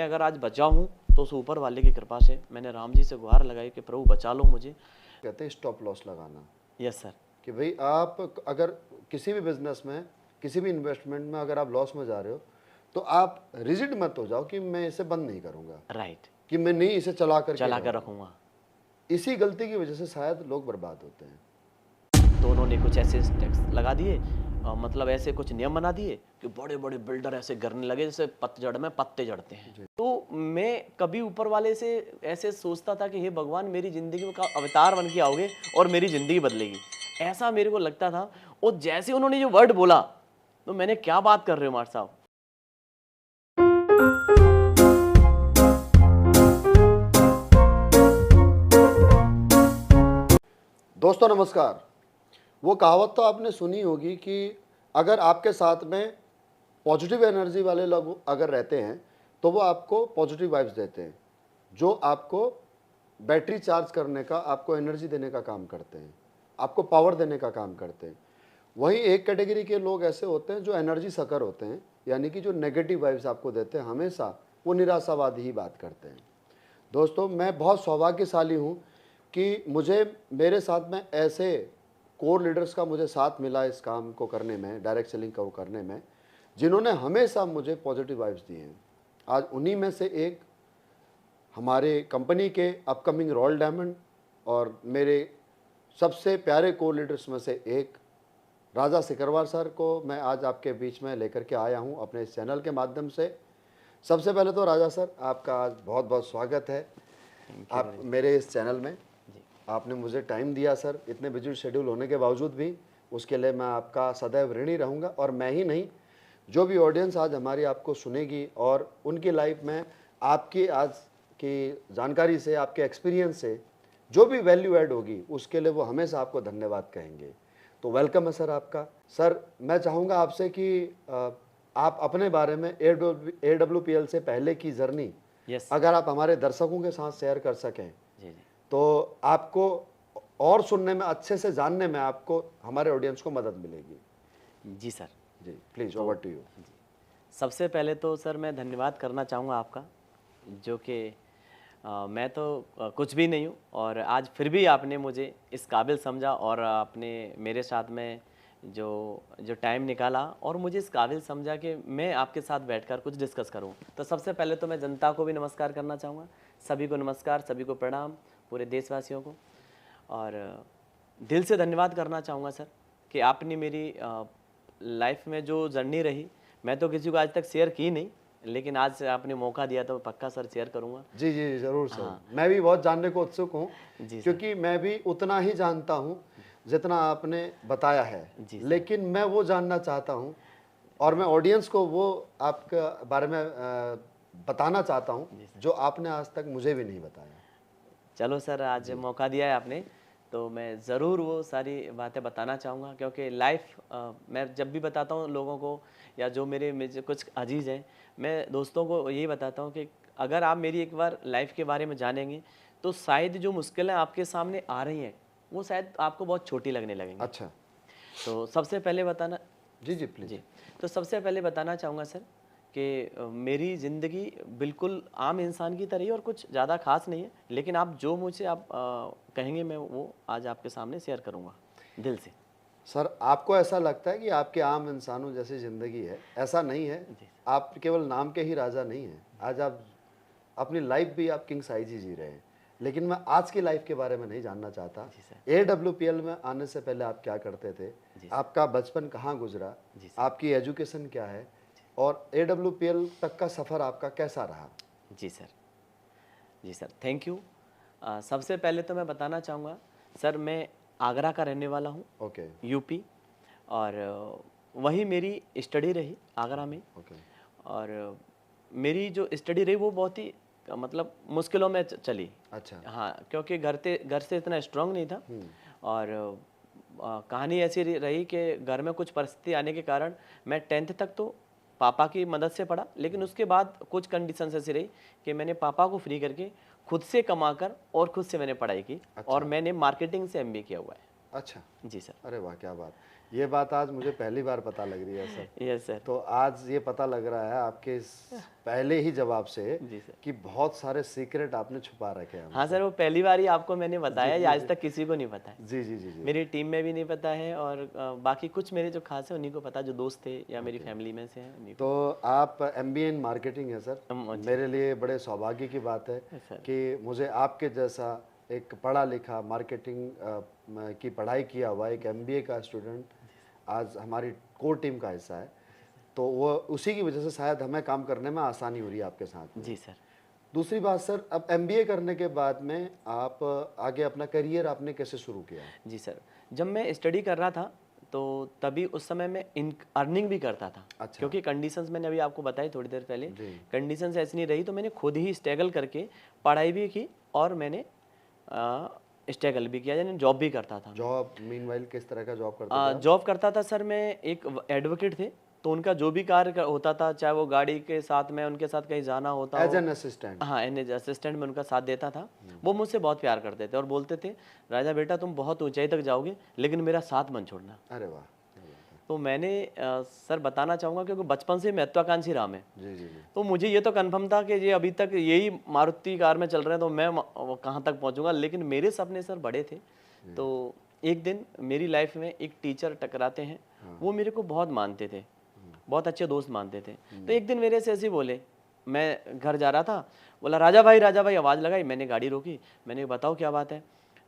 अगर आज बचा हूँ तो उस ऊपर वाले की कृपा से मैंने राम जी से गुहार लगाई कि प्रभु बचा लो मुझे। कहते हैं स्टॉप लॉस लगाना, यस सर। कि भाई आप अगर किसी भी बिजनेस में, किसी भी इन्वेस्टमेंट में अगर आप लॉस में जा रहे हो तो आप रिजिड मत हो जाओ कि मैं इसे बंद नहीं करूंगा, राइट। कि मैं नहीं इसे चला करके चला कर रहूंगा। रखूँगा। इसी गलती की वजह से शायद लोग बर्बाद होते हैं। तो उन्होंने कुछ ऐसे टैक्स लगा दिए, मतलब ऐसे कुछ नियम बना दिए कि बड़े बड़े बिल्डर ऐसे गिरने लगे जैसे पतझड़ में पत्ते झड़ते हैं। तो मैं कभी ऊपर वाले से ऐसे सोचता था कि हे भगवान मेरी ज़िंदगी में का अवतार बन के आओगे और मेरी ज़िंदगी बदलेगी, ऐसा मेरे को लगता था। और जैसे उन्होंने जो वर्ड बोला तो मैंने क्या बात कर रहे हो मार साहब। दोस्तों नमस्कार। वो कहावत तो आपने सुनी होगी कि अगर आपके साथ में पॉजिटिव एनर्जी वाले लोग अगर रहते हैं तो वो आपको पॉजिटिव वाइब्स देते हैं, जो आपको बैटरी चार्ज करने का, आपको एनर्जी देने का काम करते हैं, आपको पावर देने का काम करते हैं। वहीं एक कैटेगरी के लोग ऐसे होते हैं जो एनर्जी सकर होते हैं, यानी कि जो नेगेटिव वाइब्स आपको देते हैं, हमेशा वो निराशावादी ही बात करते हैं। दोस्तों मैं बहुत सौभाग्यशाली हूँ कि मुझे मेरे साथ में ऐसे कोर लीडर्स का मुझे साथ मिला इस काम को करने में, डायरेक्ट सेलिंग को करने में, जिन्होंने हमेशा मुझे पॉजिटिव वाइब्स दिए हैं। आज उन्हीं में से एक हमारे कंपनी के अपकमिंग रॉयल डायमंड और मेरे सबसे प्यारे कोर लीडर्स में से एक राजा सिकरवार सर को मैं आज आपके बीच में लेकर के आया हूं अपने इस चैनल के माध्यम से। सबसे पहले तो राजा सर आपका आज बहुत बहुत स्वागत है आप मेरे इस चैनल में। आपने मुझे टाइम दिया सर, इतने बिजी शेड्यूल होने के बावजूद भी, उसके लिए मैं आपका सदैव ऋणी रहूँगा। और मैं ही नहीं, जो भी ऑडियंस आज हमारी आपको सुनेगी और उनकी लाइफ में आपकी आज की जानकारी से, आपके एक्सपीरियंस से जो भी वैल्यू ऐड होगी, उसके लिए वो हमेशा आपको धन्यवाद कहेंगे। तो वेलकम है सर आपका। सर मैं चाहूँगा आपसे कि आप अपने बारे में AWPL से पहले की जर्नी अगर आप हमारे दर्शकों के साथ शेयर कर सकें तो आपको और सुनने में, अच्छे से जानने में आपको, हमारे ऑडियंस को मदद मिलेगी। जी सर। जी प्लीज़, ओवर टू यू। सबसे पहले तो सर मैं धन्यवाद करना चाहूँगा आपका, जो कि मैं तो कुछ भी नहीं हूँ और आज फिर भी आपने मुझे इस काबिल समझा और आपने मेरे साथ में जो जो टाइम निकाला और मुझे इस काबिल समझा कि मैं आपके साथ बैठकर कुछ डिस्कस करूँ। तो सबसे पहले तो मैं जनता को भी नमस्कार करना चाहूँगा, सभी को नमस्कार, सभी को प्रणाम, पूरे देशवासियों को। और दिल से धन्यवाद करना चाहूँगा सर कि आपने मेरी लाइफ में जो जर्नी रही, मैं तो किसी को आज तक शेयर की नहीं, लेकिन आज से आपने मौका दिया तो पक्का सर शेयर करूँगा। जी जी ज़रूर सर। मैं भी बहुत जानने को उत्सुक हूँ, क्योंकि मैं भी उतना ही जानता हूँ जितना आपने बताया है, लेकिन मैं वो जानना चाहता हूँ और मैं ऑडियंस को वो आपके बारे में बताना चाहता हूँ जो आपने आज तक मुझे भी नहीं बताया। चलो सर, आज मौका दिया है आपने तो मैं ज़रूर वो सारी बातें बताना चाहूँगा, क्योंकि लाइफ मैं जब भी बताता हूँ लोगों को या जो मेरे कुछ अजीज़ हैं, मैं दोस्तों को यही बताता हूँ कि अगर आप मेरी एक बार लाइफ के बारे में जानेंगे तो शायद जो मुश्किलें आपके सामने आ रही हैं वो शायद आपको बहुत छोटी लगने लगेंगी। अच्छा। तो सबसे पहले बताना जी जी प्लीज़। जी, तो सबसे पहले बताना चाहूँगा सर कि मेरी ज़िंदगी बिल्कुल आम इंसान की तरह ही और कुछ ज़्यादा खास नहीं है, लेकिन आप जो मुझे आप कहेंगे मैं वो आज आपके सामने शेयर करूँगा दिल से। सर आपको ऐसा लगता है कि आपके आम इंसानों जैसी ज़िंदगी है? ऐसा नहीं है, आप केवल नाम के ही राजा नहीं हैं। आज आप अपनी लाइफ भी आप किंग साइज ही जी रहे हैं, लेकिन मैं आज की लाइफ के बारे में नहीं जानना चाहता। AWPL में आने से पहले आप क्या करते थे, आपका बचपन कहाँ गुजरा, आपकी एजुकेशन क्या है और AWPL तक का सफ़र आपका कैसा रहा? जी सर, जी सर, थैंक यू। सबसे पहले तो मैं बताना चाहूँगा सर, मैं आगरा का रहने वाला हूँ। ओके। यूपी, और वही मेरी स्टडी रही आगरा में। और मेरी जो स्टडी रही वो बहुत ही मतलब मुश्किलों में चली। अच्छा। हाँ, क्योंकि घर से इतना स्ट्रांग नहीं था। और कहानी ऐसी रही कि घर में कुछ परिस्थिति आने के कारण मैं 10th तक तो पापा की मदद से पढ़ा, लेकिन उसके बाद कुछ कंडीशंस ऐसी रही कि मैंने पापा को फ्री करके खुद से कमाकर और खुद से मैंने पढ़ाई की। और मैंने मार्केटिंग से MBA किया हुआ है। अच्छा। जी सर। अरे वाह, क्या बात। ये बात आज मुझे पहली बार पता लग रही है सर। Yes sir. तो आज ये पता लग रहा है आपके इस पहले ही जवाब से जी सर। कि बहुत सारे सीक्रेट आपने छुपा रखे हैं। हाँ सर, वो पहली बार ही आपको मैंने बताया, ये आज तक किसी को नहीं पता है। जी जी जी जी। मेरी टीम में भी नहीं पता है, और बाकी कुछ मेरे जो खास है उन्हीं को पता, जो दोस्त थे या मेरी फैमिली में से हैं उन्हीं को। तो आप MBA इन मार्केटिंग है सर। मेरे लिए बड़े सौभाग्य की बात है सर। कि मुझे आपके जैसा एक पढ़ा लिखा मार्केटिंग की पढ़ाई किया हुआ एक MBA का स्टूडेंट आज हमारी कोर टीम का हिस्सा है। तो वो उसी की वजह से शायद हमें काम करने में आसानी हो रही है आपके साथ में। जी सर। दूसरी बात सर, अब MBA करने के बाद में आप आगे अपना करियर आपने कैसे शुरू किया? जी सर, जब मैं स्टडी कर रहा था तो तभी उस समय मैं अर्निंग भी करता था। अच्छा। क्योंकि कंडीशंस मैंने अभी आपको बताई थोड़ी देर पहले, जी। कंडीशंस ऐसी नहीं रही, तो मैंने खुद ही स्ट्रगल करके पढ़ाई भी की और मैंने स्ट्रगल भी किया, यानी जॉब भी करता था। जॉब मीनवाइल किस तरह का जॉब करते थे? जॉब करता था सर, मैं एक एडवोकेट थे, तो उनका जो भी कार्य होता था, चाहे वो गाड़ी के साथ में उनके साथ कहीं जाना होता एज हो, एन असिस्टेंट। हाँ एज असिस्टेंट में उनका साथ देता था। वो मुझसे बहुत प्यार करते थे और बोलते थे, राजा बेटा तुम बहुत ऊंचाई तक जाओगे, लेकिन मेरा साथ मत छोड़ना। अरे वाह। तो मैंने सर बताना चाहूँगा, क्योंकि बचपन से महत्वाकांक्षी रहा मैं, जी जी जी। तो मुझे ये तो कन्फर्म था कि ये अभी तक यही मारुति कार में चल रहे हैं तो मैं कहाँ तक पहुँचूंगा, लेकिन मेरे सपने सर बड़े थे। तो एक दिन मेरी लाइफ में एक टीचर टकराते हैं, वो मेरे को बहुत मानते थे, बहुत अच्छे दोस्त मानते थे। तो एक दिन मेरे से ऐसे बोले, मैं घर जा रहा था, बोला राजा भाई आवाज़ लगाई, मैंने गाड़ी रोकी, मैंने बताओ क्या बात है?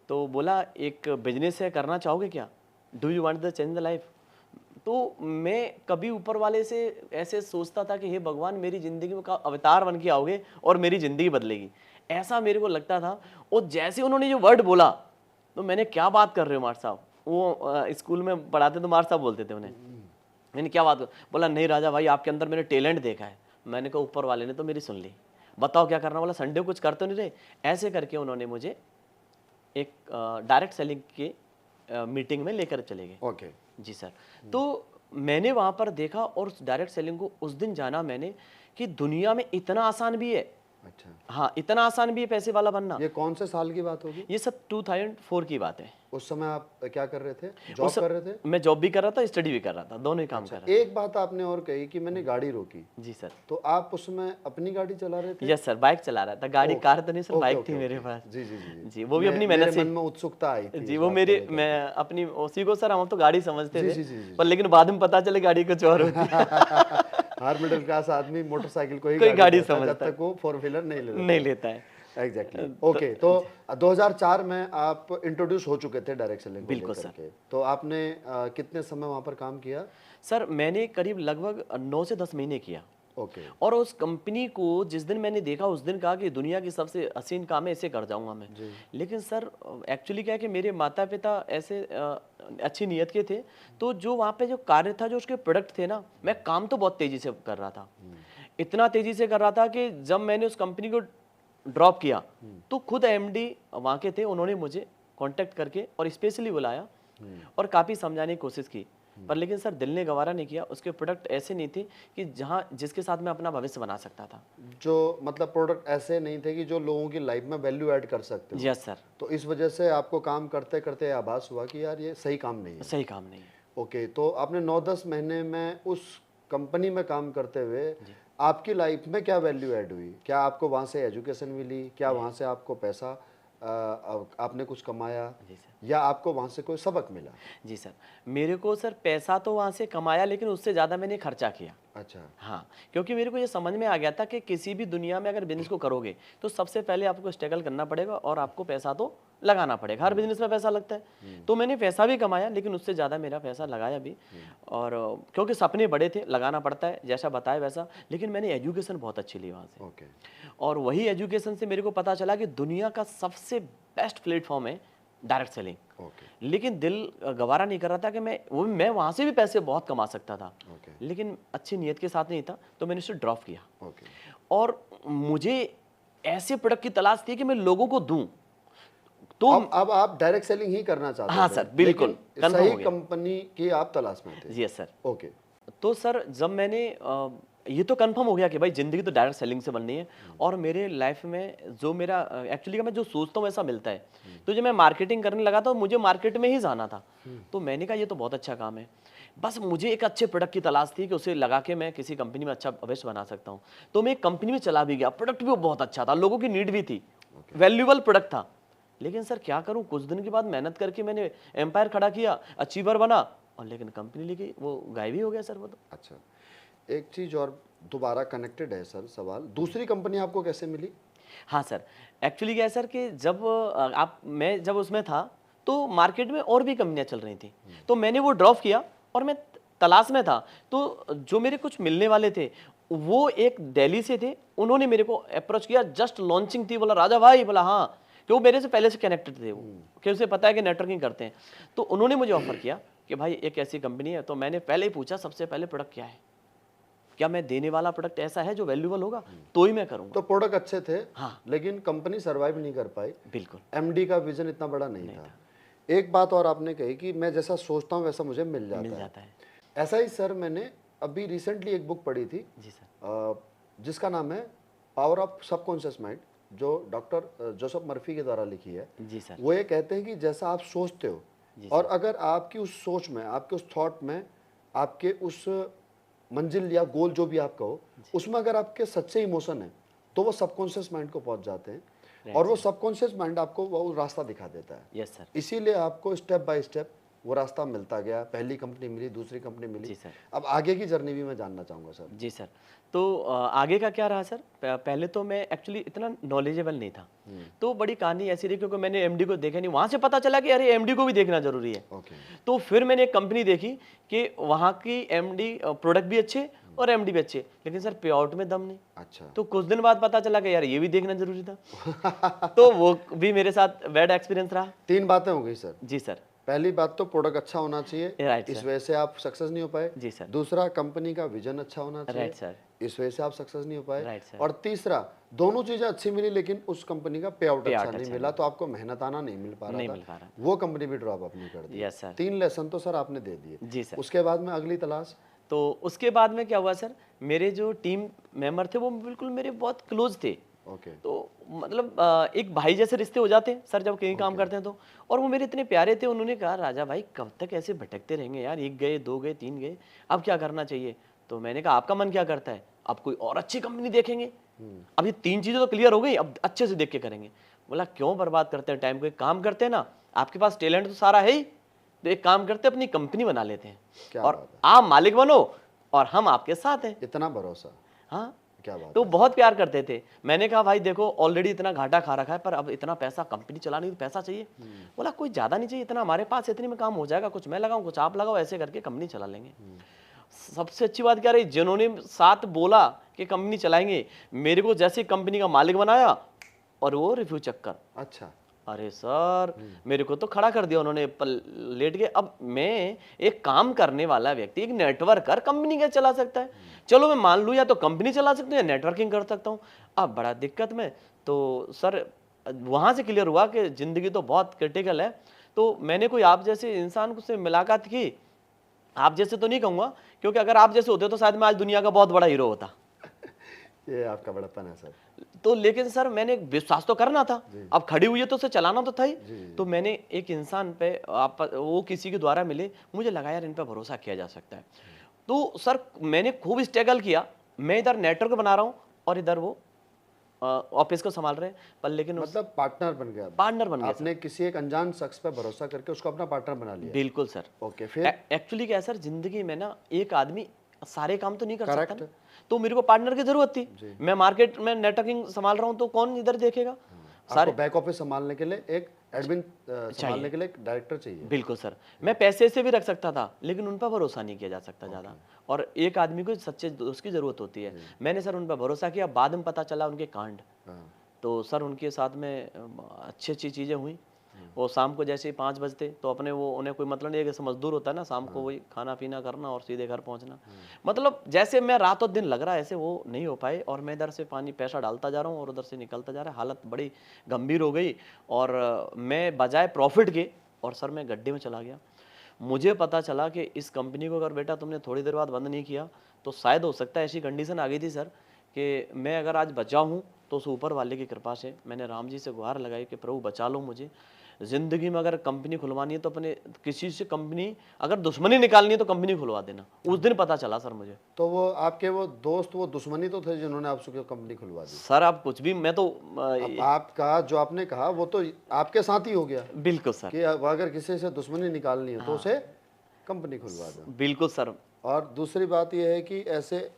तो बोला एक बिजनेस है, करना चाहोगे क्या? Do you want the change the life? तो मैं कभी ऊपर वाले से ऐसे सोचता था कि हे भगवान, मेरी ज़िंदगी में अवतार बन के आओगे और मेरी ज़िंदगी बदलेगी, ऐसा मेरे को लगता था। और जैसे उन्होंने जो वर्ड बोला, तो मैंने क्या बात कर रहे हो मार साहब, वो स्कूल में पढ़ाते तो मार साहब बोलते थे उन्हें, मैंने क्या बात बोला, नहीं राजा भाई आपके अंदर मैंने टैलेंट देखा है। मैंने कहा ऊपर वाले ने तो मेरी सुन ली, बताओ क्या करना? बोला संडे कुछ करते नहीं रहे। ऐसे करके उन्होंने मुझे एक डायरेक्ट सेलिंग के मीटिंग में लेकर चले गए। ओके। जी सर। तो मैंने वहाँ पर देखा, और उस डायरेक्ट सेलिंग को उस दिन जाना मैंने, कि दुनिया में इतना आसान भी है। अच्छा। हाँ, इतना आसान भी है पैसे वाला बनना। ये कौन से साल की बात होगी? ये सब 2004 की बात है। उस समय आप क्या कर रहे थे? जॉब कर रहे थे? मैं जॉब भी कर रहा था, स्टडी भी कर रहा था, दोनों ही काम कर रहा एक बात आपने और कही कि मैंने गाड़ी रोकी। था। जी सर। तो आप उसमें अपनी गाड़ी चला रहे थे? यस सर, बाइक चला रहा था, गाड़ी कार तो नहीं सर, बाइक थी मेरे पास। जी जी जी जी, वो भी अपनी मेहनत से। मन में उत्सुकता आई थी जी, वो मेरी, मैं अपनी उसी को सर, हम तो गाड़ी समझते थे, पर लेकिन बाद में पता चले गाड़ी कुछ और होती है। हर मिडिल क्लास आदमी मोटरसाइकिल को ही कोई गाड़ी समझता है, समझता जब तक वो 4 व्हीलर नहीं लेता है। एग्जैक्टली। ओके। तो 2004 में आप इंट्रोड्यूस हो चुके थे डायरेक्ट सेलिंग को बिल्कुल लेकर सर। के। तो आपने कितने समय वहाँ पर काम किया? सर मैंने करीब लगभग 9 से 10 महीने किया। ओके। और उस कंपनी को जिस दिन मैंने देखा, उस दिन कहा कि दुनिया की सबसे हसीन काम है, इसे कर जाऊंगा मैं। लेकिन सर एक्चुअली क्या है कि मेरे माता पिता ऐसे अच्छी नीयत के थे, तो जो वहाँ पे जो कार्य था, जो उसके प्रोडक्ट थे ना, मैं काम तो बहुत तेजी से कर रहा था, इतना तेजी से कर रहा था कि जब मैंने उस कंपनी को ड्रॉप किया, तो खुद MD वहाँ के थे, उन्होंने मुझे कांटेक्ट करके और स्पेशली बुलाया और काफ़ी समझाने की कोशिश की, पर लेकिन सर दिल ने गवारा नहीं किया। उसके प्रोडक्ट ऐसे नहीं थे कि जहाँ जिसके साथ मैं अपना भविष्य बना सकता था। जो मतलब प्रोडक्ट ऐसे नहीं थे कि जो लोगों की लाइफ में वैल्यू ऐड कर सकते हो। Yes sir. तो इस वजह से आपको काम करते करते आभास हुआ कि यार ये सही काम नहीं है। सही काम नहीं है। ओके। तो आपने 9-10 महीने में उस कंपनी में काम करते हुए आपकी लाइफ में क्या वैल्यू ऐड हुई? क्या आपको वहाँ से एजुकेशन मिली? क्या वहाँ से आपको पैसा आपने कुछ कमाया, या आपको वहाँ से कोई सबक मिला? जी सर, मेरे को सर पैसा तो वहाँ से कमाया, लेकिन उससे ज़्यादा मैंने खर्चा किया। अच्छा। हाँ, क्योंकि मेरे को ये समझ में आ गया था कि किसी भी दुनिया में अगर बिजनेस को करोगे तो सबसे पहले आपको स्ट्रगल करना पड़ेगा और आपको पैसा तो लगाना पड़ेगा। हर बिजनेस में पैसा लगता है। तो मैंने पैसा भी कमाया, लेकिन उससे ज़्यादा मेरा पैसा लगाया भी, और क्योंकि सपने बड़े थे, लगाना पड़ता है, जैसा बताया वैसा। लेकिन मैंने एजुकेशन बहुत अच्छी ली वहाँ से। ओके। और वही एजुकेशन से मेरे को पता चला कि दुनिया का सबसे बेस्ट प्लेटफॉर्म है डायरेक्ट सेलिंग। ओके। लेकिन दिल गवारा नहीं कर रहा था कि मैं वहाँ से भी पैसे बहुत कमा सकता था। ओके। लेकिन अच्छी नीयत के साथ नहीं था, तो मैंने उसे ड्रॉप किया। ओके। और मुझे ऐसे प्रोडक्ट की तलाश थी कि मैं लोगों को दूं। तो अब आप डायरेक्ट सेलिंग ही करना चाहते थे? हाँ सर, बिल्कुल, लेकिन सही कंपनी की आप तलाश में थे? Yes sir. ओके। तो सर जब मैंने ये तो कंफर्म हो गया कि भाई ज़िंदगी तो डायरेक्ट सेलिंग से बननी है। और मेरे लाइफ में जो मेरा एक्चुअली का मैं जो सोचता हूँ वैसा मिलता है। तो जब मैं मार्केटिंग करने लगा तो मुझे मार्केट में ही जाना था। तो मैंने कहा ये तो बहुत अच्छा काम है। बस मुझे एक अच्छे प्रोडक्ट की तलाश थी कि उसे लगा के मैं किसी कंपनी में अच्छा भविष्य बना सकता हूँ। तो मैं एक कंपनी में चला भी गया, प्रोडक्ट भी बहुत अच्छा था, लोगों की नीड भी थी, वैल्यूएबल प्रोडक्ट था। लेकिन सर क्या करूँ, कुछ दिन के बाद मेहनत करके मैंने एम्पायर खड़ा किया, अचीवर बना, और लेकिन कंपनी लेके वो गायब ही हो गया सर वो तो। अच्छा, एक चीज़ और दोबारा कनेक्टेड है सर सवाल, दूसरी कंपनी आपको कैसे मिली? हाँ सर, एक्चुअली क्या है सर कि जब मैं जब उसमें था तो मार्केट में और भी कंपनियां चल रही थी, तो मैंने वो ड्रॉप किया और मैं तलाश में था। तो जो मेरे कुछ मिलने वाले थे वो एक दिल्ली से थे, उन्होंने मेरे को अप्रोच किया, जस्ट लॉन्चिंग थी, बोला राजा भाई, बोला हाँ, कि वो मेरे से पहले से कनेक्टेड थे, वो कि उसे पता है कि नेटवर्किंग करते हैं। तो उन्होंने मुझे ऑफर किया कि भाई एक ऐसी कंपनी है। तो मैंने पहले ही पूछा सबसे पहले प्रोडक्ट क्या है, क्या मैं देने वाला प्रोडक्ट ऐसा है जो वैल्यूएबल होगा तो ही मैं करूंगा। तो प्रोडक्ट अच्छे थे, हाँ लेकिन कंपनी सरवाइव नहीं कर पाई, बिल्कुल एमडी का विजन इतना बड़ा नहीं था। एक बात और आपने कही कि मैं जैसा सोचता हूँ वैसा मुझे मिल मिल जाता है। जाता है। ऐसा ही सर मैंने अभी रिसेंटली एक बुक पढ़ी थी, जी सर। जिसका नाम है पावर ऑफ सबकॉन्शियस माइंड, जो डॉक्टर जोसेफ मर्फी के द्वारा लिखी है। जी सर। वो ये कहते हैं कि जैसा आप सोचते हो, जी और अगर आपकी उस सोच में, आपके उस थॉट में, आपके उस मंजिल या गोल जो भी आप कहो, उसमें अगर आपके सच्चे इमोशन है तो वो सबकॉन्शियस माइंड को पहुंच जाते हैं, और वो सबकॉन्शियस माइंड आपको वो रास्ता दिखा देता है। Yes sir. इसीलिए आपको स्टेप बाय स्टेप वो रास्ता मिलता गया, पहली कंपनी मिली, दूसरी कंपनी मिली। जी सर। अब आगे की जर्नी भी मैं जानना चाहूँगा सर। जी सर। तो आगे का क्या रहा सर, पहले तो मैं एक्चुअली इतना नॉलेजेबल नहीं था। तो बड़ी कहानी ऐसी रही क्योंकि मैंने एमडी को देखा नहीं, वहाँ से पता चला कि अरे एमडी को भी देखना जरूरी है। ओके। तो फिर मैंने एक कंपनी देखी कि वहाँ की एमडी प्रोडक्ट भी अच्छे और एमडी भी अच्छे, लेकिन सर पे आउट में दम नहीं। अच्छा। तो कुछ दिन बाद पता चला कि यार ये भी देखना जरूरी था। तो वो भी मेरे साथ बैड एक्सपीरियंस रहा। 3 बातें हो गई सर। जी सर। पहली बात तो प्रोडक्ट अच्छा होना चाहिए, राइट इस सर। वजह से आप सक्सेस नहीं हो पाए। जी सर। दूसरा, कंपनी का विजन अच्छा होना चाहिए, राइट सर। इस वजह से आप सक्सेस नहीं हो पाए। Right sir. और तीसरा, दोनों चीजें अच्छी मिली लेकिन उस कंपनी का पे आउट पे अच्छा आउट नहीं अच्छा मिला, तो आपको मेहनत आना नहीं मिल पा रहा नहीं था, मिल पा रहा। वो कंपनी भी ड्रॉप आपने कर दी। Yes sir. 3 लेसन तो सर आपने दे दिए। जी सर। उसके बाद में अगली तलाश। तो उसके बाद में क्या हुआ सर, मेरे जो टीम मेंबर थे वो बिल्कुल मेरे बहुत क्लोज थे। ओके। तो मतलब एक भाई जैसे रिश्ते हो जाते हैं सर जब कहीं काम करते हैं तो। और वो मेरे इतने प्यारे थे, उन्होंने कहा राजा भाई कब तक ऐसे भटकते रहेंगे यार, 1 गए 2 गए 3 गए, अब क्या करना चाहिए। तो मैंने कहा आपका मन क्या करता है, अब कोई और अच्छी कंपनी देखेंगे, अब ये 3 चीजें तो क्लियर हो गई, अब अच्छे से देख के करेंगे। बोला क्यों बर्बाद करते हैं टाइम को, एक काम करते हैं ना, आपके पास टैलेंट तो सारा है ही, तो एक काम करते हैं अपनी कंपनी बना लेते हैं क्या और बात है, आप मालिक बनो और हम आपके साथ हैं। इतना भरोसा, हाँ क्या बात तो है। बहुत प्यार करते थे। मैंने कहा भाई देखो ऑलरेडी इतना घाटा खा रखा है, पर अब इतना पैसा कंपनी चलानी तो पैसा चाहिए। बोला कोई ज्यादा नहीं चाहिए, इतना हमारे पास इतने में काम हो जाएगा, कुछ मैं लगाऊं कुछ आप लगाओ, ऐसे करके कंपनी चला लेंगे। सबसे अच्छी बात क्या रही, जिन्होंने साथ बोला कि कंपनी चलाएंगे, मेरे को जैसे कंपनी का मालिक बनाया और वो रिव्यू चक्कर, अच्छा। अरे सर मेरे को तो खड़ा कर दिया उन्होंने, लेट गए। अब मैं एक काम करने वाला व्यक्ति, एक नेटवर्कर, कंपनी क्या चला सकता है। चलो मैं मान लूँ या तो कंपनी चला सकता हूँ या नेटवर्किंग कर सकता हूँ, अब बड़ा दिक्कत में। तो सर वहाँ से क्लियर हुआ कि ज़िंदगी तो बहुत क्रिटिकल है। तो मैंने कोई आप जैसे इंसान से मुलाकात की, आप जैसे तो नहीं कहूँगा क्योंकि अगर आप जैसे होते तो शायद मैं आज दुनिया का बहुत बड़ा हीरो होता। ये आपका बड़प्पन है सर। तो लेकिन सर मैंने विश्वास तो करना था, अब खड़ी हुई है तो उसे चलाना तो था ही। तो मैंने एक इंसान पे, आप वो किसी के द्वारा मिले, मुझे लगा यार इन पे भरोसा किया जा सकता है। तो सर मैंने खूब स्ट्रगल किया, मैं इधर नेटवर्क बना रहा हूँ और इधर वो ऑफिस को संभाल रहे हैं, पर लेकिन मतलब पार्टनर बन गया, पार्टनर बन गया। आपने किसी एक अनजान शख्स पे भरोसा करके उसको अपना पार्टनर बना लिया। बिल्कुल सर। ओके, फिर एक्चुअली क्या है सर, जिंदगी में ना एक आदमी सारे काम तो नहीं कर सकता करेक्ट। ना, तो मेरे को पार्टनर की जरूरत थी। मैं मार्केट में नेटवर्किंग संभाल रहा हूँ तो कौन इधर देखेगा। आपको बैक ऑफिस संभालने के लिए एक एडमिन, संभालने के लिए एक डायरेक्टर चाहिए। बिल्कुल सर। मैं पैसे से भी रख सकता था लेकिन उन पर भरोसा नहीं किया जा सकता ज़्यादा, और एक आदमी को सच्चे दोस्त की जरूरत होती है। मैंने सर उन पर भरोसा किया, बाद में पता चला उनके कांड। तो सर उनके साथ में अच्छी अच्छी चीज़ें हुई। वो शाम को जैसे ही 5 बजते तो अपने वो, उन्हें कोई मतलब नहीं है कि मजदूर होता है ना, शाम को वही खाना पीना करना और सीधे घर पहुंचना। मतलब जैसे मैं रात और दिन लग रहा है ऐसे वो नहीं हो पाए, और मैं इधर से पानी पैसा डालता जा रहा हूँ और उधर से निकलता जा रहा है, हालत बड़ी गंभीर हो गई। और मैं बजाय प्रॉफिट के, और सर मैं गड्ढे में चला गया। मुझे पता चला कि इस कंपनी को अगर बेटा तुमने थोड़ी देर बाद बंद नहीं किया तो शायद हो सकता है ऐसी कंडीशन आ गई थी सर कि मैं अगर आज बचा हूँ तो उस ऊपर वाले की कृपा से मैंने राम जी से गुहार लगाई कि प्रभु बचा लो मुझे। ज़िंदगी में अगर कंपनी खुलवानी है तो अपने किसी से कंपनी, अगर दुश्मनी निकालनी है तो कंपनी खुलवा देना। उस दिन पता चला सर मुझे। तो वो आपके वो दोस्त, वो दुश्मनी तो थे जिन्होंने आपसे कंपनी खुलवा दी। सर आप कुछ भी, मैं तो अब आपका जो आपने कहा वो तो आपके साथ ही हो गया बिल्कुल सर, कि अब अगर किसी से दुश्मनी निकालनी है तो उसे कंपनी खुलवा दो। बिल्कुल सर। और दूसरी बात यह है कि ऐसे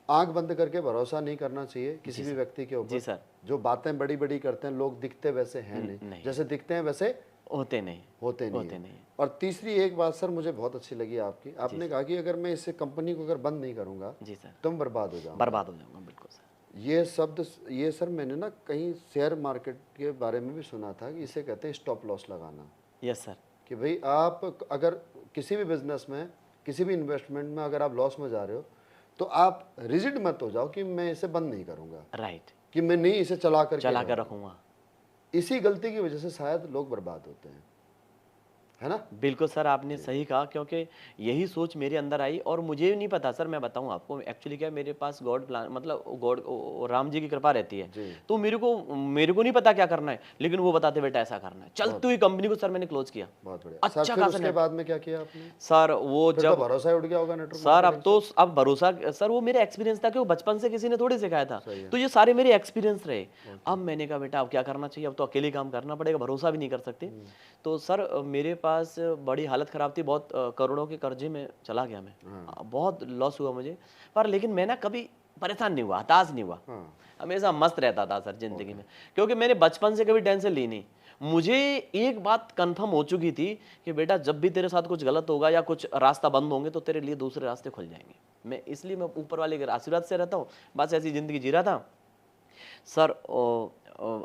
आंख बंद करके भरोसा नहीं करना चाहिए किसी भी व्यक्ति के जी ऊपर। सर। जो बातें बड़ी बड़ी करते हैं, लोग दिखते वैसे हैं नहीं, जैसे दिखते हैं वैसे होते नहीं, होते नहीं होते हैं। नहीं। और तीसरी एक बात सर मुझे बहुत अच्छी लगी आपकी, आपने कहा कि अगर मैं इस कंपनी को अगर बंद नहीं करूंगा जी सर, तो मैं बर्बाद हो जाऊंगा। बर्बाद हो जाऊंगा, बिल्कुल सर। ये शब्द, ये सर मैंने ना कहीं शेयर मार्केट के बारे में भी सुना था कि इसे कहते हैं स्टॉप लॉस लगाना। Yes sir. कि भाई आप अगर किसी भी बिजनेस में, किसी भी इन्वेस्टमेंट में अगर आप लॉस में जा रहे हो तो आप रिजिड मत हो जाओ कि मैं इसे बंद नहीं करूंगा, राइट, कि मैं नहीं इसे चला कर चला कर रखूंगा। इसी गलती की वजह से शायद लोग बर्बाद होते हैं, है ना। बिल्कुल सर, आपने सही कहा, क्योंकि यही सोच मेरे अंदर आई। और मुझे नहीं पता सर, मैं बताऊं आपको, एक्चुअली क्या है, मेरे पास गॉड प्लान, मतलब गॉड, राम जी की कृपा रहती है। जी। तो मेरे को नहीं पता क्या करना है, लेकिन वो बताते बेटा ऐसा करना है। चलती हुई कंपनी को सर मैंने क्लोज किया। बहुत बढ़िया अच्छा सर। फिर खासा उसके बाद में क्या किया आपने? सर वो फिर जब तो भरोसा ही उठ गया होगा नेटवर्क सर, मार्केटिंग अब भरोसा सर, वो मेरा एक्सपीरियंस था कि वो बचपन से किसी ने थोड़ी सिखाया था। सही है। तो ये सारे मेरे एक्सपीरियंस रहे। अब मैंने कहा बेटा अब क्या करना चाहिए, अब तो अकेले काम करना पड़ेगा, भरोसा भी नहीं कर सकते। तो सर मेरे पास बड़ी हालत खराब थी, बहुत करोड़ों के कर्जे में चला गया मैं। बहुत लॉस हुआ मुझे, पर लेकिन मैं ना कभी परेशान नहीं हुआ, हताश नहीं हुआ। हाँ। हमेशा मस्त रहता था सर जिंदगी में, क्योंकि मैंने बचपन से कभी टेंशन ली नहीं। मुझे एक बात कंफर्म हो चुकी थी कि बेटा जब भी तेरे साथ कुछ गलत होगा या कुछ रास्ता बंद होंगे तो तेरे लिए दूसरे रास्ते खुल जाएंगे। मैं इसलिए मैं ऊपर वाले के आशीर्वाद से रहता हूँ, बस ऐसी जिंदगी जी रहा था सर।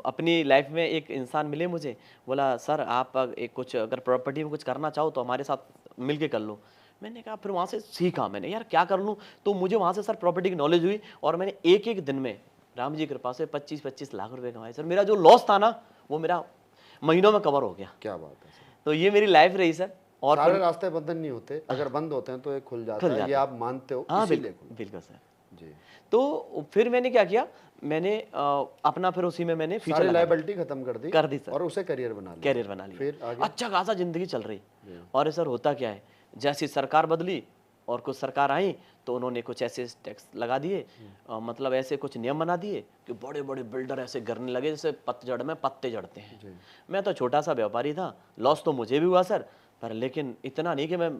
अपनी लाइफ में एक इंसान मिले मुझे, बोला सर आप एक कुछ अगर प्रॉपर्टी में कुछ करना चाहो तो हमारे साथ मिलके कर लो। मैंने कहा, फिर वहाँ से सीखा मैंने, यार क्या कर लूँ। तो मुझे वहाँ से सर प्रॉपर्टी की नॉलेज हुई, और मैंने एक एक दिन में राम जी की कृपा से 25-25 लाख रुपए कमाए सर। मेरा जो लॉस था ना वो मेरा महीनों में कवर हो गया। क्या बात है सर। तो ये मेरी लाइफ रही सर। और सारे रास्ते बंद नहीं होते, अगर बंद होते हैं तो एक खुल जाता है, ये आप मानते हो? हाँ इसीलिए बिल्कुल बिल्कुल सर। जी। तो फिर मैंने क्या किया, मैंने अपना फिर उसी में मैंने सारी फ्यूचर लायबिलिटी खत्म कर दी सर, और उसे करियर बना लिया। कैरियर बना लिया। फिर आगे? अच्छा खासा जिंदगी चल रही। और सर होता क्या है, जैसी सरकार बदली और कुछ सरकार आई तो उन्होंने कुछ ऐसे टैक्स लगा दिए, मतलब ऐसे कुछ नियम बना दिए कि बड़े बड़े बिल्डर ऐसे गिरने लगे जैसे पतझड़ में पत्ते झड़ते हैं। मैं तो छोटा सा व्यापारी था, लॉस तो मुझे भी हुआ सर, पर लेकिन इतना नहीं कि मैं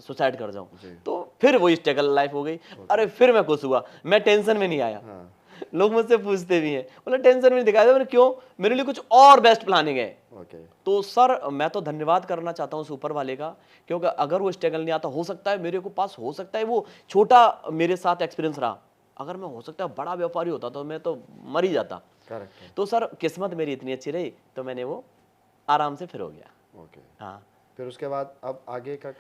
सुसाइड कर जाऊं। तो फिर वही स्ट्रगल लाइफ हो गई। अरे फिर मैं खुश हुआ, मैं टेंशन में नहीं आया। लोग मुझसे पूछते भी हैं, बोले टेंशन में नहीं दिखाया, मैंने क्यों, मेरे लिए कुछ और बेस्ट प्लानिंग है। तो सर मैं तो धन्यवाद करना चाहता हूँ उस ऊपर वाले का, क्योंकि अगर वो स्ट्रगल नहीं आता, हो सकता है मेरे को पास, हो सकता है वो छोटा मेरे साथ एक्सपीरियंस रहा, अगर मैं हो सकता है बड़ा व्यापारी होता तो मैं तो मर ही जाता। तो सर किस्मत मेरी इतनी अच्छी रही तो मैंने वो आराम से फिर हो गया। हाँ। फिर उसके बाद अब आगे का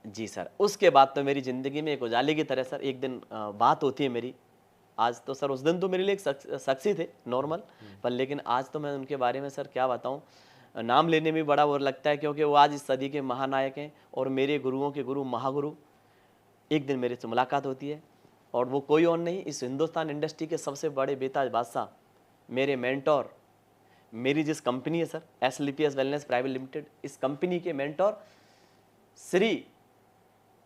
जी सर, उसके बाद तो मेरी ज़िंदगी में एक उजाले की तरह सर एक दिन बात होती है मेरी। आज तो सर, उस दिन तो मेरे लिए एक शख्स ही थे नॉर्मल, पर लेकिन आज तो मैं उनके बारे में सर क्या बताऊं, नाम लेने में बड़ा वो लगता है, क्योंकि वो आज इस सदी के महानायक हैं और मेरे गुरुओं के गुरु, महागुरु। एक दिन मेरे से मुलाकात होती है और वो कोई और नहीं, इस हिंदुस्तान इंडस्ट्री के सबसे बड़े बेताज बादशाह, मेरे मेंटोर, मेरी जिस कंपनी है sir SLPS wellness private limited, इस कंपनी के मेंटोर श्री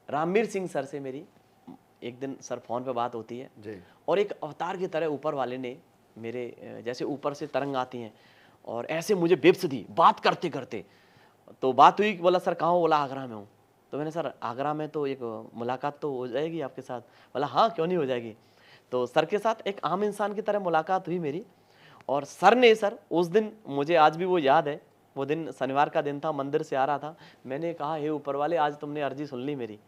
रामवीर सिंह सर से मेरी एक दिन सर फोन पे बात होती है जी। और एक अवतार की तरह ऊपर वाले ने मेरे, जैसे ऊपर से तरंग आती हैं और ऐसे मुझे बिप्स दी बात करते करते। तो बात हुई, बोला सर कहाँ हो, बोला आगरा में हूँ। तो मैंने सर आगरा में तो एक मुलाकात तो हो जाएगी आपके साथ, बोला हाँ क्यों नहीं हो जाएगी। तो सर के साथ एक आम इंसान की तरह मुलाकात हुई मेरी, और सर ने सर उस दिन, मुझे आज भी वो याद है, वो दिन शनिवार का दिन था, मंदिर से आ रहा था, मैंने कहा हे ऊपर वाले आज तुमने अर्जी सुन ली मेरी।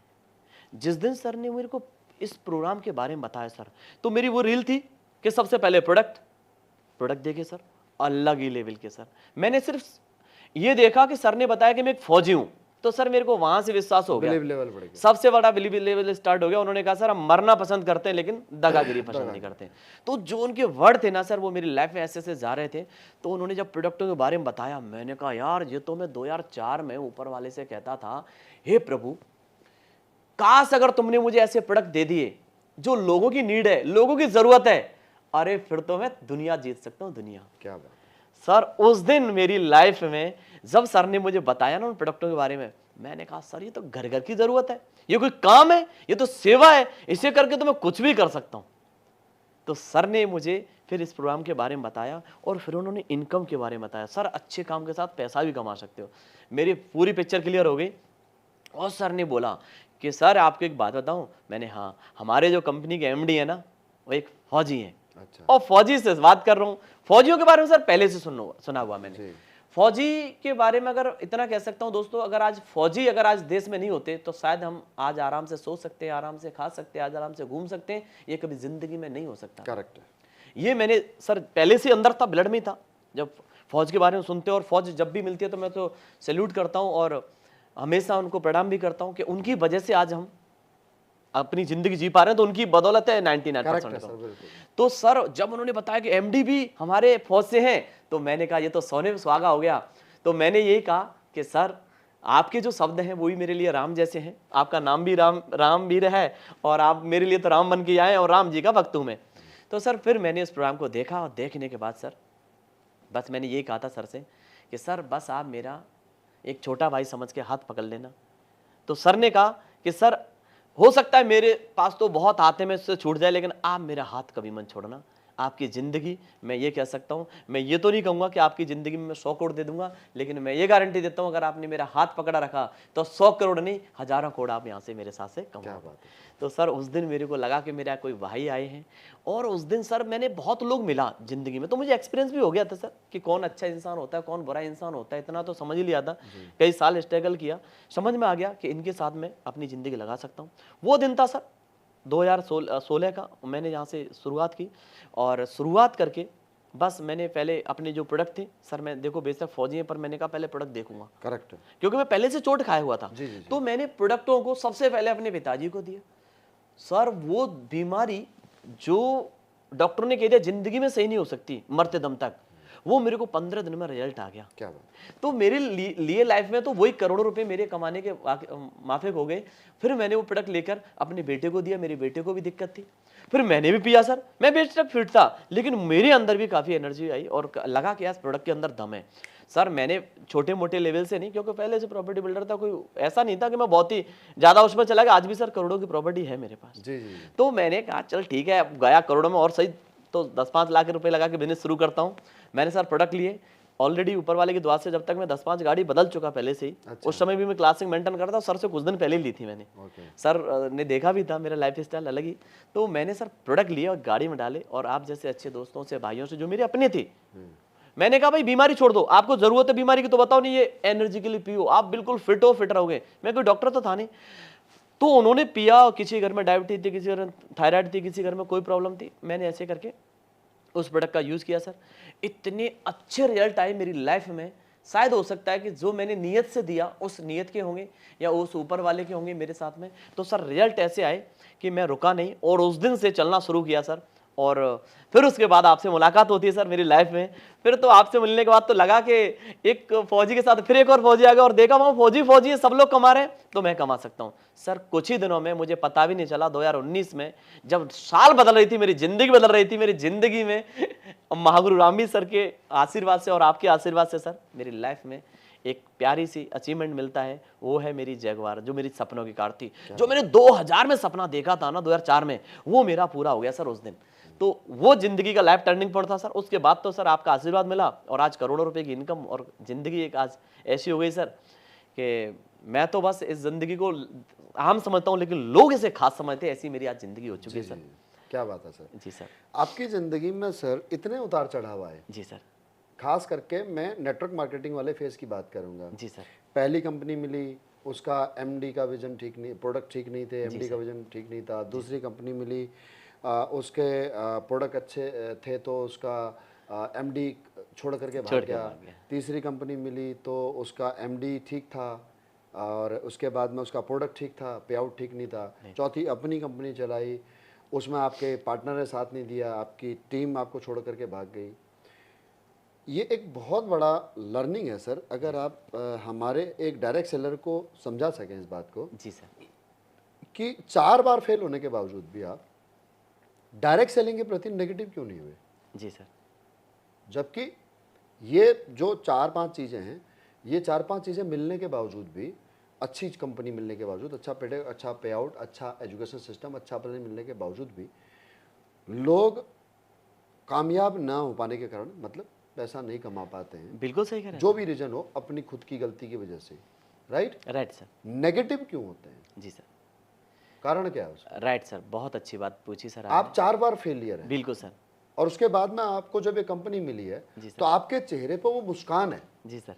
जिस दिन सर ने मेरे को इस प्रोग्राम के बारे में बताया सर, तो मेरी वो रील थी कि सबसे पहले प्रोडक्ट देखे सर, अलग ही लेवल के सर। मैंने सिर्फ ये देखा कि सर ने बताया कि मैं एक फौजी हूं, तो सर मेरे को वहां से विश्वास हो गया, लेवल बढ़ गया, सबसे बड़ा बिलीव लेवल स्टार्ट हो गया। उन्होंने कहा सर हम मरना पसंद करते हैं लेकिन दगागिरी पसंद नहीं करते। तो जो उनके वर्ड थे ना सर, वो मेरी लाइफ में ऐसे ऐसे जा रहे थे। तो उन्होंने जब प्रोडक्टों के बारे में बताया, मैंने कहा यार ये तो मैं 2004 में ऊपर वाले से कहता था, हे प्रभु काश अगर तुमने मुझे ऐसे प्रोडक्ट दे दिए जो लोगों की नीड है, लोगों की जरूरत है, अरे फिर तो मैं दुनिया जीत सकता हूं, दुनिया। क्या बात। सर उस दिन मेरी लाइफ में जब सर ने मुझे बताया ना उन प्रोडक्टों के बारे में, मैंने कहा सर ये तो घर घर की जरूरत है, ये कोई काम है, ये तो सेवा है, इसे करके तो मैं कुछ भी कर सकता हूं। तो सर ने मुझे फिर इस प्रोग्राम के बारे में बताया और फिर उन्होंने इनकम के बारे में बताया, सर अच्छे काम के साथ पैसा भी कमा सकते हो। मेरी पूरी पिक्चर क्लियर हो गई। और सर ने बोला कि सर आपको एक बात बताऊं, मैंने हाँ, हमारे जो कंपनी के एमडी है ना वो एक फौजी हैं। अच्छा। और फौजी से बात कर रहा हूँ। फौजियों के बारे में सर पहले से सुना हुआ मैंने। जी। फौजी के बारे में अगर इतना कह सकता हूँ दोस्तों, अगर आज फौजी अगर आज देश में नहीं होते तो शायद हम आज आराम से सो सकते हैं, आराम से खा सकते हैं, आज आराम से घूम सकते हैं। ये कभी जिंदगी में नहीं हो सकता। करेक्ट है। ये मैंने सर पहले से अंदर था, ब्लड में था। जब फौज के बारे में सुनते हो और फौज जब भी मिलती है तो मैं तो सैल्यूट करता हूँ और हमेशा उनको प्रणाम भी करता हूँ कि उनकी वजह से आज हम अपनी जिंदगी जी पा रहे हैं, तो उनकी बदौलत है 99%। तो सर जब उन्होंने बताया कि एमडी भी हमारे फौज से हैं, तो मैंने कहा ये तो सोने में सुहागा हो गया। तो मैंने यही कहा कि सर आपके जो शब्द हैं वो भी मेरे लिए राम जैसे हैं, आपका नाम भी रामवीर है और आप मेरे लिए तो राम बन के आए और राम जी का भक्त हूं मैं। तो सर फिर मैंने इस प्रोग्राम को देखा और देखने के बाद सर बस मैंने यही कहा था सर से कि सर बस आप मेरा एक छोटा भाई समझ के हाथ पकड़ लेना। तो सर ने कहा कि सर हो सकता है मेरे पास तो बहुत हाथ है, मैं इससे छूट जाए, लेकिन आप मेरा हाथ कभी मत छोड़ना। आपकी ज़िंदगी, मैं ये कह सकता हूँ, मैं ये तो नहीं कहूँगा कि आपकी ज़िंदगी में मैं 100 करोड़ दे दूंगा, लेकिन मैं ये गारंटी देता हूँ अगर आपने मेरा हाथ पकड़ा रखा तो 100 करोड़ नहीं, हज़ारों करोड़ आप यहाँ से मेरे साथ से कमाओगे। तो सर उस दिन मेरे को लगा कि मेरा कोई भाई आए हैं। और उस दिन सर मैंने बहुत लोग मिला ज़िंदगी में, तो मुझे एक्सपीरियंस भी हो गया था सर कि कौन अच्छा इंसान होता है, कौन बुरा इंसान होता है। इतना तो समझ ही लिया था, कई साल स्ट्रगल किया, समझ में आ गया कि इनके साथ मैं अपनी ज़िंदगी लगा सकता हूँ। वो दिन था सर 2016 का। मैंने यहाँ से शुरुआत की और शुरुआत करके बस मैंने पहले अपने जो प्रोडक्ट थे सर, मैं देखो बेशक फौजी हैं पर मैंने कहा पहले प्रोडक्ट देखूंगा। करेक्ट है। क्योंकि मैं पहले से चोट खाया हुआ था। जी। तो मैंने प्रोडक्टों को सबसे पहले अपने पिताजी को दिया। सर वो बीमारी जो डॉक्टर ने कह दिया जिंदगी में सही नहीं हो सकती मरते दम तक, वो मेरे को 15 दिन में रिजल्ट आ गया। क्या बात। तो मेरे लिए लाइफ में तो वही करोड़ों रुपए मेरे कमाने के माफिक हो गए। फिर मैंने वो प्रोडक्ट लेकर अपने बेटे को दिया, मेरे बेटे को भी दिक्कत थी, फिर मैंने भी पिया सर। मैं बेशक फिट था लेकिन मेरे अंदर भी काफ़ी एनर्जी आई और लगा कि यार प्रोडक्ट के अंदर दम है। सर मैंने छोटे मोटे लेवल से नहीं, क्योंकि पहले से प्रॉपर्टी बिल्डर था, कोई ऐसा नहीं था कि मैं बहुत ही ज़्यादा उसमें चला गया। आज भी सर करोड़ों की प्रॉपर्टी है मेरे पास। जी। तो मैंने कहा चल ठीक है, अब गया करोड़ों में और सही, तो 10-5 लाख रुपए लगा के बिजनेस शुरू करता हूँ। मैंने सर प्रोडक्ट लिए ऑलरेडी, ऊपर वाले की दुआ से जब तक मैं 10-5 गाड़ी बदल चुका पहले से ही। अच्छा। उस समय भी मैं क्लासिंग मेंटेन करता था, सर से कुछ दिन पहले ही ली थी मैंने। सर ने देखा भी था मेरा लाइफ स्टाइल अलग ही। तो मैंने सर प्रोडक्ट लिए और गाड़ी में डाले और आप जैसे अच्छे दोस्तों से, भाइयों से जो मेरे अपने थे, मैंने कहा भाई बीमारी छोड़ दो, आपको जरूरत है बीमारी की तो बताओ, नहीं ये एनर्जी के लिए पियो, आप बिल्कुल फिट हो, फिट रहोगे। मैं कोई डॉक्टर तो था नहीं। तो उन्होंने पिया, किसी घर में डायबिटीज थी, किसी घर में थायराइड थी, किसी घर में कोई प्रॉब्लम थी, मैंने ऐसे करके उस प्रोडक्ट का यूज़ किया सर। इतने अच्छे रिजल्ट आए मेरी लाइफ में। शायद हो सकता है कि जो मैंने नीयत से दिया उस नीयत के होंगे या उस ऊपर वाले के होंगे मेरे साथ में। तो सर रिजल्ट ऐसे आए कि मैं रुका नहीं और उस दिन से चलना शुरू किया सर। और फिर उसके बाद आपसे मुलाकात होती है सर मेरी लाइफ में। फिर तो आपसे मिलने के बाद तो लगा कि एक फौजी के साथ फिर एक और फौजी आ गया और देखा वहाँ फौजी है, सब लोग कमा रहे हैं तो मैं कमा सकता हूँ। सर कुछ ही दिनों में, मुझे पता भी नहीं चला, 2019 में जब साल बदल रही थी, मेरी जिंदगी बदल रही थी, मेरी जिंदगी में महागुरु रामवीर सर के आशीर्वाद से और आपके आशीर्वाद से सर मेरी लाइफ में एक प्यारी सी अचीवमेंट मिलता है। वो है मेरी जगुआर, जो मेरी सपनों की कार थी। जो मैंने 2000 में सपना देखा था ना, 2004 में, वो मेरा पूरा हो गया सर उस दिन। तो वो जिंदगी का लाइफ टर्निंग पॉइंट था सर। उसके बाद तो सर आपका आशीर्वाद मिला और आज करोड़ों रुपए की इनकम और जिंदगी एक आज ऐसी हो गई सर कि मैं तो बस इस जिंदगी को आम समझता हूँ लेकिन लोग इसे खास समझते हैं। ऐसी मेरी आज जिंदगी हो चुकी है सर। क्या बात है सर। जी सर। आपकी ज़िंदगी में सर इतने उतार चढ़ाव आए। जी सर। खास करके मैं नेटवर्क मार्केटिंग वाले फेज की बात करूंगा। जी सर। पहली कंपनी मिली, उसका एमडी का विजन ठीक नहीं, प्रोडक्ट ठीक नहीं थे, एमडी का विजन ठीक नहीं था। दूसरी कंपनी मिली, उसके प्रोडक्ट अच्छे थे तो उसका एमडी छोड़ करके भाग गया। तीसरी कंपनी मिली तो उसका एमडी ठीक था और उसके बाद में उसका प्रोडक्ट ठीक था, पे आउट ठीक नहीं था। चौथी अपनी कंपनी चलाई, उसमें आपके पार्टनर ने साथ नहीं दिया, आपकी टीम आपको छोड़ करके भाग गई। ये एक बहुत बड़ा लर्निंग है सर। अगर आप हमारे एक डायरेक्ट सेलर को समझा सकें इस बात को। जी सर। कि 4 बार फेल होने के बावजूद भी आप डायरेक्ट सेलिंग के प्रति नेगेटिव क्यों नहीं हुए? जी सर। जबकि ये जो 4-5 चीज़ें हैं, ये 4-5 चीज़ें मिलने के बावजूद भी, अच्छी कंपनी मिलने के बावजूद, अच्छा पे आउट, अच्छा एजुकेशन सिस्टम, अच्छा प्लान मिलने के बावजूद भी लोग कामयाब ना हो पाने के कारण, मतलब पैसा नहीं कमा पाते हैं, बिल्कुल सही कह रहे हैं जो भी रीजन हो, अपनी खुद की गलती की वजह से, राइट? Right sir. नेगेटिव क्यों होते हैं? जी सर। कारण क्या है उसका? राइट सर, बहुत अच्छी बात पूछी सर आप आपने। 4 बार फेलियर हैं बिल्कुल सर। और उसके बाद में आपको जब ये कंपनी मिली है, जी सर। तो आपके चेहरे पर वो मुस्कान है जी सर।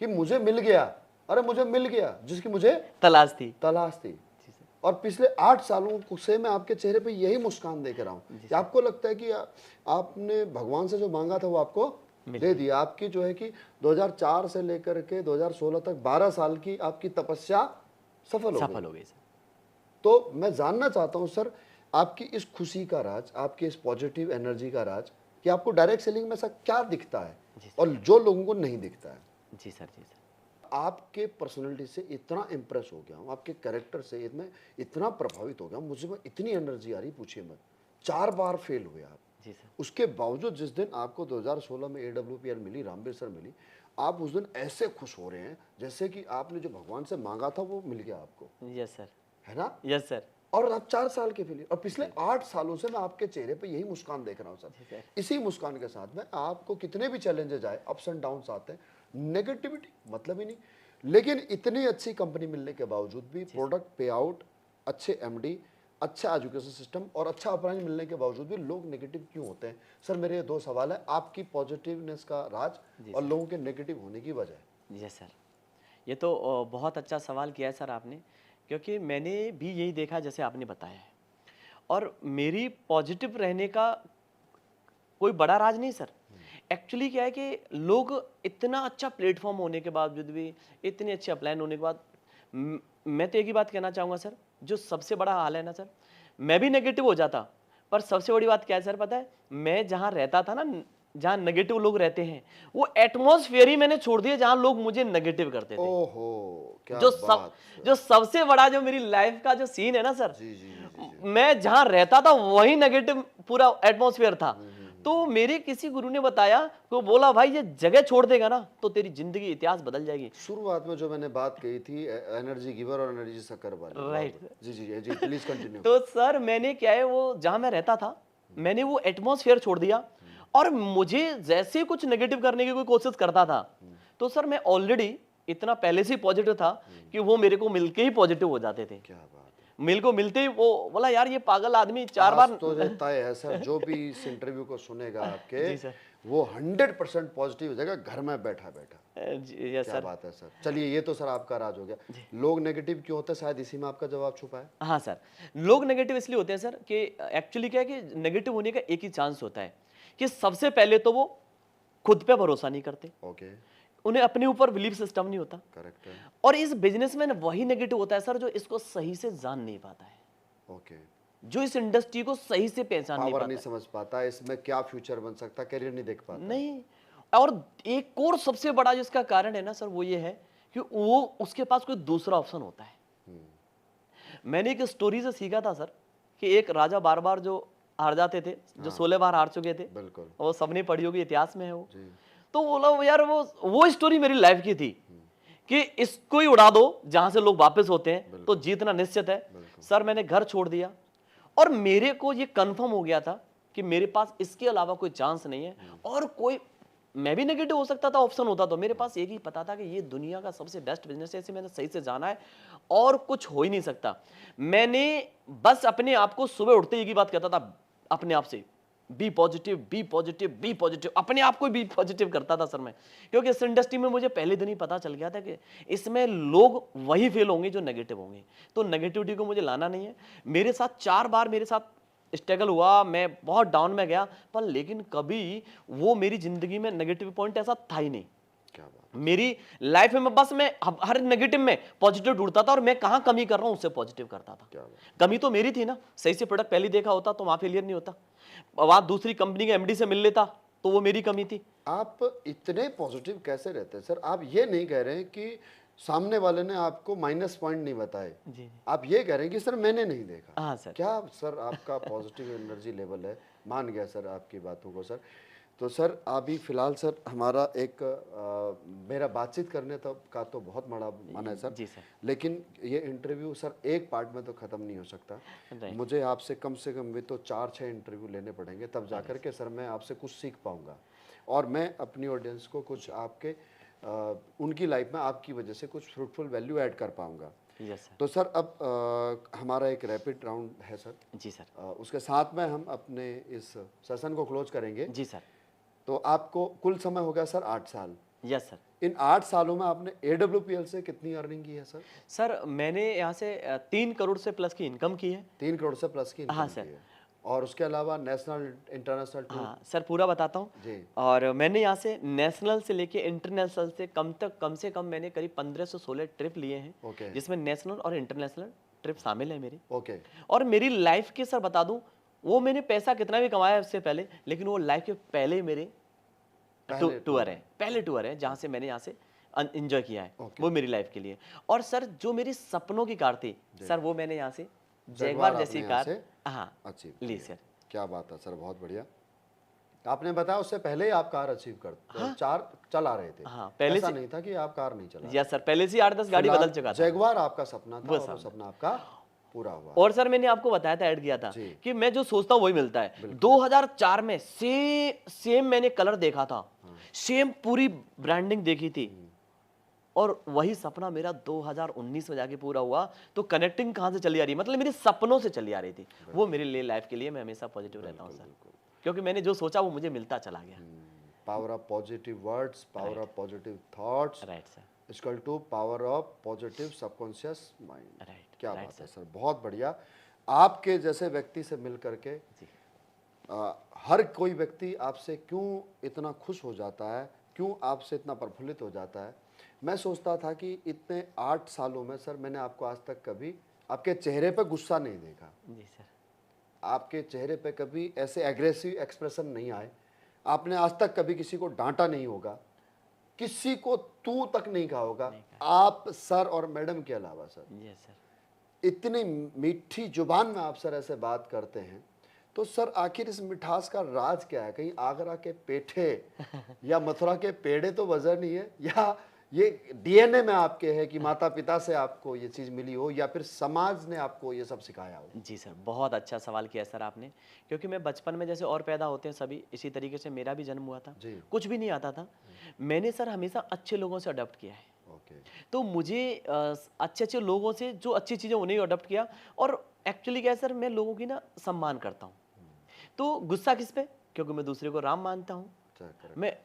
कि मुझे मिल गया, अरे मुझे मिल गया, जिसकी मुझे तलाश थी। तलाश थी। जी सर। और पिछले 8 सालों से मैं आपके चेहरे पे यही मुस्कान देख रहा हूँ कि आपको लगता है कि आपने भगवान से जो मांगा था वो आपको दे दिया। आपकी जो है कि 2004 से लेकर के 2016 तक 12 साल की आपकी तपस्या सफल हो गई। सर। तो मैं जानना चाहता हूँ सर, आपकी इस खुशी का राज, आपकी इस पॉजिटिव एनर्जी का राज, कि आपको डायरेक्ट सेलिंग में ऐसा क्या दिखता है और जो लोगों को नहीं दिखता है? जी सर। जी सर। आपके पर्सनालिटी से इतना इम्प्रेस हो गया हूँ, आपके कैरेक्टर से मैं इतना प्रभावित हो गया हूँ, मुझे में इतनी एनर्जी आ रही, पूछिए मत। 4 बार फेल हुए आप। जी सर। उसके बावजूद जिस दिन आपको 2016 में AWPL मिली, रामवीर सर मिली, आप उस दिन ऐसे खुश हो रहे हैं जैसे कि आपने जो भगवान से मांगा था वो मिल गया आपको, यस सर। है ना? Yes sir. और आप 4 साल के फेलियर, और पिछले 8 सालों से मैं आपके चेहरे पे यही मुस्कान देख रहा हूँ सर। इसी मुस्कान के साथ में आपको कितने भी चैलेंजेस आए, अप्स एंड डाउन्स आते हैं, नेगेटिविटी मतलब ही नहीं। लेकिन इतनी अच्छी कंपनी मिलने के बावजूद भी, प्रोडक्ट पे आउट, अच्छे MD, अच्छा एजुकेशन सिस्टम और अच्छा अपराइज मिलने के बावजूद भी लोग नेगेटिव क्यों होते हैं? सर मेरे ये 2 सवाल है, आपकी पॉजिटिवनेस का राज और लोगों के नेगेटिव होने की वजह। Yes sir. ये तो बहुत अच्छा सवाल किया है सर आपने, क्योंकि मैंने भी यही देखा जैसे आपने बताया है। और मेरी पॉजिटिव रहने का कोई बड़ा राज नहीं सर। एक्चुअली क्या है कि लोग इतना अच्छा प्लेटफॉर्म होने के बावजूद भी, इतने अच्छे अपलाइन होने के बाद, मैं तो एक ही बात कहना चाहूँगा सर, जो सबसे बड़ा हाल है ना सर, मैं भी नेगेटिव हो जाता, पर सबसे बड़ी बात क्या है सर पता है? मैं जहाँ रहता था ना, जहाँ नेगेटिव लोग रहते हैं, वो एटमॉस्फेयर ही मैंने छोड़ दिया जहाँ लोग मुझे नेगेटिव करते थे। ओहो, क्या जो बात! जो सबसे बड़ा जो मेरी लाइफ का जो सीन है ना सर, जी, जी, जी, जी। मैं जहां रहता था वही नेगेटिव पूरा एटमॉस्फेयर था। तो मेरे किसी गुरु ने बताया, तो बोला भाई ये जगह छोड़ देगा ना तो तेरी जिंदगी इतिहास बदल जाएगी। शुरुआत में जो मैंने बात कही थी, एनर्जी गिवर और एनर्जी सकर वाली, राइट। जी जी जी, प्लीज कंटिन्यू। तो सर मैंने क्या है, वो जहां मैं रहता था मैंने वो एटमॉस्फेयर छोड़ दिया, और मुझे जैसे कुछ नेगेटिव करने की कोई कोशिश करता था, तो सर मैं ऑलरेडी इतना पहले से पॉजिटिव था कि वो मेरे को मिलके ही पॉजिटिव हो जाते थे। क्या बात है! मिल को मिलते ही वो बोला यार ये पागल आदमी 4 आज बार। तो ये तय है सर, जो भी इस इंटरव्यू को सुनेगा आपके, जी सर। वो 100% पॉजिटिव हो जाएगा घर में बैठा बैठा। यस क्या सर। बात है सर। चलिए, ये तो सर आपका राज हो गया। लोग नेगेटिव क्यों होते हैं, शायद इसी में आपका जवाब छुपा है। हाँ सर, लोग नेगेटिव इसलिए होते हैं सर कि एक्चुअली क्या है कि नेगेटिव होने का एक ही चांस होता है कि सबसे पहले तो वो खुद पे भरोसा नहीं करते, ओके, उन्हें अपने ऊपर बिलीफ सिस्टम नहीं होता, करेक्ट है। और इस बिजनेस में वही नेगेटिव होता है सर जो इसको सही से जान नहीं पाता है, ओके, जो इस इंडस्ट्री को सही से पहचान नहीं पावर पाता नहीं है। समझ पाता, इसमें क्या फ्यूचर बन सकता, करियर नहीं देख पाता। नहीं, और एक और सबसे बड़ा जिसका कारण है ना सर, वो ये है कि वो उसके पास कोई दूसरा ऑप्शन होता है। मैंने एक स्टोरी से सीखा था सर कि एक राजा बार बार जो हार जाते थे, जो 16 बार हार चुके थे, बिल्कुल वो सबने पढ़ी होगी, इतिहास में है वो। जी। तो बोला यार वो स्टोरी मेरी लाइफ की थी कि इसको ही उड़ा दो जहां से लोग वापस होते हैं तो जीतना निश्चित है। सर मैंने घर छोड़ दिया और मेरे को ये कंफर्म हो गया था कि मेरे पास इसके अलावा कोई चांस नहीं है, और कोई, मैं भी नेगेटिव हो सकता था, ऑप्शन होता तो मेरे पास एक ही पता था कि ये दुनिया का सबसे बेस्ट बिजनेस है, इसे मैंने सही से जाना है और कुछ हो ही नहीं सकता। मैंने बस अपने आप को सुबह उठते ही बात कहता था अपने आप से, be positive, be positive, be positive, अपने आप को बी पॉजिटिव करता था सर मैं, क्योंकि इस इंडस्ट्री में मुझे पहले दिन ही पता चल गया था कि इसमें लोग वही फेल होंगे जो नेगेटिव होंगे, तो नेगेटिविटी को मुझे लाना नहीं है। मेरे साथ 4 बार मेरे साथ स्ट्रगल हुआ, मैं बहुत डाउन में गया, पर लेकिन कभी वो मेरी जिंदगी में नेगेटिव पॉइंट ऐसा था ही नहीं। क्या बात। मेरी लाइफ में बस मैं हर नेगेटिव में पॉजिटिव ढूंढता था और मैं कहां कमी कर रहा हूं उससे पॉजिटिव करता था। क्या बात। कमी तो मेरी थी ना, सही से प्रोडक्ट पहले देखा होता तो वहां फेलियर नहीं होता, वहां दूसरी कंपनी के एमडी से मिल लेता तो वो मेरी कमी थी। आप इतने पॉजिटिव कैसे रहते हैं सर? आप ये नहीं कह रहे हैं कि सामने वाले ने आपको माइनस पॉइंट नहीं बताए, जी जी। आप ये कह रहे हैं कि सर मैंने नहीं देखा। हाँ सर। क्या सर आपका पॉजिटिव एनर्जी लेवल है, मान गया सर आपकी बातों को सर। तो सर अभी फ़िलहाल सर हमारा एक मेरा बातचीत करने तक का तो बहुत बड़ा मन है सर, जी सर। लेकिन ये इंटरव्यू सर एक पार्ट में तो ख़त्म नहीं हो सकता। राइट। मुझे आपसे कम से कम भी तो 4-6 इंटरव्यू लेने पड़ेंगे, तब जा कर के सर मैं आपसे कुछ सीख पाऊँगा और मैं अपनी ऑडियंस को कुछ आपके उनकी लाइफ में आपकी वजह से कुछ फ्रूटफुल वैल्यू ऐड कर पाऊँगा। Yes sir. तो सर अब हमारा एक रैपिड राउंड है सर, जी सर। उसके साथ में हम अपने इस सेशन को क्लोज करेंगे। जी सर। तो आपको कुल समय हो गया सर 8 साल। Yes sir. इन 8 सालों में आपने AWPL से कितनी अर्निंग की है सर? सर मैंने यहाँ से 3 करोड़ से प्लस की इनकम की है। 3 करोड़ से प्लस की हाँ इनकम सर। की है और उसके अलावा नेशनल इंटरनेशनल टूर? हाँ सर, पूरा बताता हूँ। जी। और मैंने यहाँ से नेशनल से लेके इंटरनेशनल से कम से कम मैंने करीब 15 से 16 ट्रिप लिए हैं, ओके जिसमें नेशनल और इंटरनेशनल ट्रिप शामिल है मेरी। ओके और मेरी लाइफ के सर बता दूं, वो मैंने पैसा कितना भी कमाया उससे पहले, लेकिन वो लाइफ के पहले मेरे टूर है, पहले टूर है जहाँ से मैंने यहाँ से एंजॉय किया है। Okay. वो मेरी लाइफ के लिए। और सर जो मेरी सपनों की कार थी सर, वो मैंने यहाँ से जगुआर जैगवार जैसी आपने यहाँ कार से हाँ अचीव ली की है। सर। क्या बात है सर, बहुत बढ़िया। आपने बताया उससे पहले ही आप कार अचीव कर चार चला रहे थे। हाँ, पहले ऐसा से- नहीं था कि आप कार नहीं चला। या सर, पहले से 8-10 गाड़ी फिलहाल बदल चुका था। जैगवार आपका सपना था वो और वो सपना आपका पूरा हुआ। और सर मैंने आपको बताया था, ऐड किया था जी। कि मैं जो सोचता हूँ वही मिलता है। 2004 में सेम मैंने कलर देखा था, सेम पूरी ब्रांडिंग देखी थी, और वही सपना मेरा 2019 में जाके पूरा हुआ। तो कनेक्टिंग कहाँ से चली आ रही है, मतलब मेरे सपनों से चली आ रही थी। वो मेरे लिए लाइफ के लिए मैं हमेशा पॉजिटिव रहता हूँ सर, क्योंकि मैंने जो सोचा वो मुझे मिलता चला गया। Power of positive words, power of positive thoughts right sir. Equal to power of positive subconscious mind. Right. क्या राइट बात है सर, बहुत बढ़िया। आपके जैसे व्यक्ति से मिल करके जी। हर कोई व्यक्ति आपसे क्यों इतना खुश हो जाता है, क्यों आपसे इतना प्रफुल्लित हो जाता है। मैं सोचता था कि इतने 8 सालों में सर मैंने आपको आज तक कभी आपके चेहरे पे गुस्सा नहीं देखा, जी सर। आपके चेहरे पे कभी ऐसे एग्रेसिव एक्सप्रेशन नहीं आए, आपने आज तक कभी किसी को डांटा नहीं होगा, किसी को तू तक नहीं कहा होगा, आप सर और मैडम के अलावा सर। Yes sir. इतनी मीठी जुबान में आप सर ऐसे बात करते हैं, तो सर आखिर इस मिठास का राज क्या है? कहीं आगरा के पेठे या मथुरा के पेड़े तो वजह नहीं है, या ये DNA में आपके है कि माता पिता से आपको ये चीज़ मिली हो, या फिर समाज ने आपको ये सब सिखाया हो? जी सर, बहुत अच्छा सवाल किया सर आपने, क्योंकि मैं बचपन में जैसे और पैदा होते हैं सभी, इसी तरीके से मेरा भी जन्म हुआ था। जी। कुछ भी नहीं आता था, मैंने सर हमेशा अच्छे लोगों से अडॉप्ट किया है। ओके। तो मुझे अच्छे अच्छे लोगों से जो अच्छी चीज़ें उन्हें अडॉप्ट किया। और एक्चुअली क्या है सर, मैं लोगों की ना सम्मान करता हूँ। तो गुस्सा किस पे? क्योंकि मैं दूसरे को राम मानता हूँ। मैं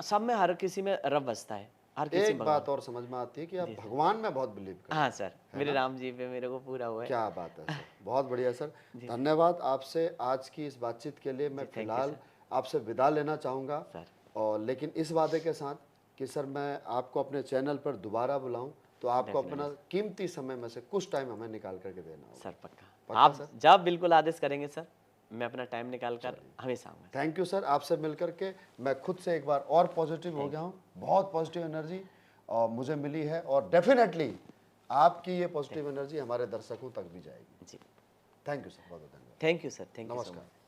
सब में हर किसी में रब बसता है, हर किसी एक में बात और समझ में आती है कि आप भगवान में बहुत बिलीव करते हैं। हाँ सर, मेरे राम जी पे मेरे को पूरा हुआ है। क्या बात है सर, बहुत बढ़िया सर। धन्यवाद आपसे आज की इस बातचीत के लिए। मैं फिलहाल आपसे विदा लेना चाहूँगा, और लेकिन इस वादे के साथ कि सर मैं आपको अपने चैनल पर दोबारा बुलाऊं, तो आपको अपना कीमती समय में से कुछ टाइम हमें निकाल करके देना होगा। सर पक्का, आप जब बिल्कुल आदेश करेंगे सर, मैं अपना टाइम निकाल कर हमेशा आऊँगा। थैंक यू सर, आपसे मिलकर के मैं खुद से एक बार और पॉजिटिव हो गया हूँ। बहुत पॉजिटिव एनर्जी और मुझे मिली है, और डेफिनेटली आपकी ये पॉजिटिव एनर्जी हमारे दर्शकों तक भी जाएगी। जी, थैंक यू सर, बहुत बहुत धन्यवाद। Thank you sir, thank you so much. नमस्कार।